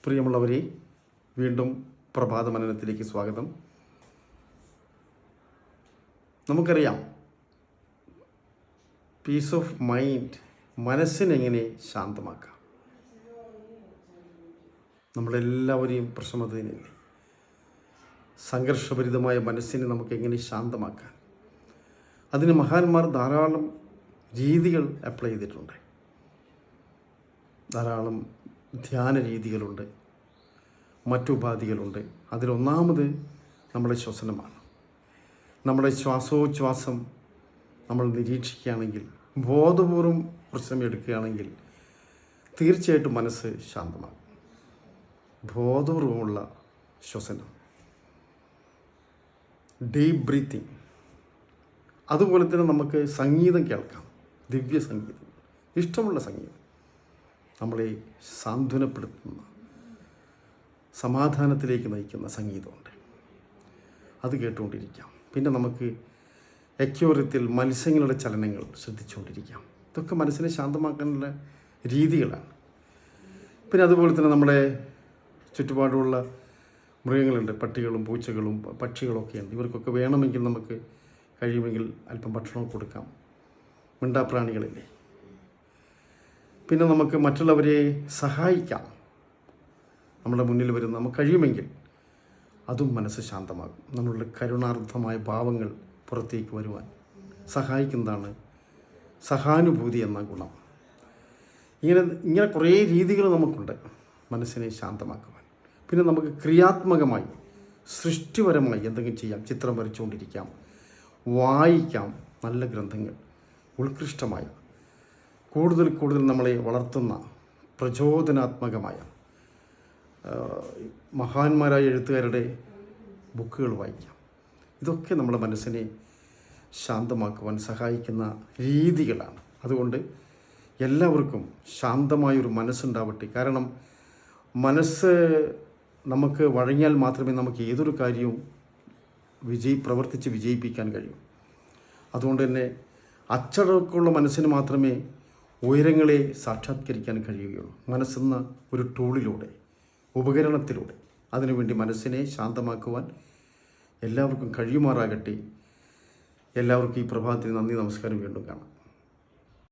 പ്രിയമുള്ളവരെ, വീണ്ടും പ്രഭാത മനനത്തിലേക്ക് സ്വാഗതം. നമുക്കറിയാം, പീസ് ഓഫ് മൈൻഡ്, മനസ്സിനെങ്ങനെ ശാന്തമാക്കാം. നമ്മളെല്ലാവരെയും പ്രശ്നം അത് തന്നെയല്ലേ. സംഘർഷഭരിതമായ മനസ്സിനെ നമുക്ക് എങ്ങനെ ശാന്തമാക്കാൻ, അതിന് മഹാന്മാർ ധാരാളം രീതികൾ അപ്ലൈ ചെയ്തിട്ടുണ്ട്. ധാരാളം ധ്യാന രീതികളുണ്ട്, മറ്റുപാധികളുണ്ട്. അതിലൊന്നാമത് നമ്മുടെ ശ്വസനമാണ്. നമ്മുടെ ശ്വാസോച്ഛ്വാസം നമ്മൾ നിരീക്ഷിക്കുകയാണെങ്കിൽ, ബോധപൂർവം പ്രശ്നം എടുക്കുകയാണെങ്കിൽ തീർച്ചയായിട്ടും മനസ്സ് ശാന്തമാകും. ബോധപൂർവമുള്ള ശ്വസനം, ഡീപ്പ് ബ്രീത്തിങ്. അതുപോലെ തന്നെ നമുക്ക് സംഗീതം കേൾക്കാം, ദിവ്യ സംഗീതം, ഇഷ്ടമുള്ള സംഗീതം, നമ്മളെ സാന്ത്വനപ്പെടുത്തുന്ന, സമാധാനത്തിലേക്ക് നയിക്കുന്ന സംഗീതമുണ്ട്. അത് കേട്ടുകൊണ്ടിരിക്കാം. പിന്നെ നമുക്ക് അക്വേറിയത്തിൽ മത്സ്യങ്ങളുടെ ചലനങ്ങൾ ശ്രദ്ധിച്ചുകൊണ്ടിരിക്കാം. ഇതൊക്കെ മനസ്സിനെ ശാന്തമാക്കാനുള്ള രീതികളാണ്. പിന്നെ അതുപോലെ തന്നെ നമ്മുടെ ചുറ്റുപാടുമുള്ള മൃഗങ്ങളുണ്ട്, പട്ടികളും പൂച്ചകളും പക്ഷികളൊക്കെയുണ്ട്. ഇവർക്കൊക്കെ വേണമെങ്കിൽ നമുക്ക് കഴിയുമെങ്കിൽ അല്പം ഭക്ഷണം കൊടുക്കാം. മിണ്ടാപ്രാണികളില്ലേ. പിന്നെ നമുക്ക് മറ്റുള്ളവരെ സഹായിക്കാം. നമ്മുടെ മുന്നിൽ വരുന്ന നമുക്ക് കഴിയുമെങ്കിൽ അതും മനസ്സ് ശാന്തമാകും. നമ്മളുടെ കരുണാർദ്ധമായ ഭാവങ്ങൾ പുറത്തേക്ക് വരുവാൻ സഹായിക്കുന്നതാണ് സഹാനുഭൂതി എന്ന ഗുണം. ഇങ്ങനെ കുറേ രീതികൾ നമുക്കുണ്ട് മനസ്സിനെ ശാന്തമാക്കുവാൻ. പിന്നെ നമുക്ക് ക്രിയാത്മകമായി, സൃഷ്ടിപരമായി എന്തെങ്കിലും ചെയ്യാം. ചിത്രം വരച്ചുകൊണ്ടിരിക്കാം, വായിക്കാം. നല്ല ഗ്രന്ഥങ്ങൾ, ഉത്കൃഷ്ടമായ, കൂടുതൽ കൂടുതൽ നമ്മളെ വളർത്തുന്ന പ്രചോദനാത്മകമായ മഹാന്മാരായ എഴുത്തുകാരുടെ ബുക്കുകൾ വായിക്കാം. ഇതൊക്കെ നമ്മുടെ മനസ്സിനെ ശാന്തമാക്കുവാൻ സഹായിക്കുന്ന രീതികളാണ്. അതുകൊണ്ട് എല്ലാവർക്കും ശാന്തമായൊരു മനസ്സുണ്ടാവട്ടെ. കാരണം മനസ്സ് നമുക്ക് വഴങ്ങിയാൽ മാത്രമേ നമുക്ക് ഏതൊരു കാര്യവും പ്രവർത്തിച്ച് വിജയിപ്പിക്കാൻ കഴിയൂ. അതുകൊണ്ട് തന്നെ അച്ചടക്കമുള്ള മനസ്സിന് മാത്രമേ ഉയരങ്ങളെ സാക്ഷാത്കരിക്കാൻ കഴിയുകയുള്ളൂ. മനസ്സെന്ന ഒരു ടൂളിലൂടെ, ഉപകരണത്തിലൂടെ. അതിനുവേണ്ടി മനസ്സിനെ ശാന്തമാക്കുവാൻ എല്ലാവർക്കും കഴിയുമാറാകട്ടെ. എല്ലാവർക്കും ഈ പ്രഭാതത്തിൽ നന്ദി, നമസ്കാരം. വീണ്ടും കാണാം.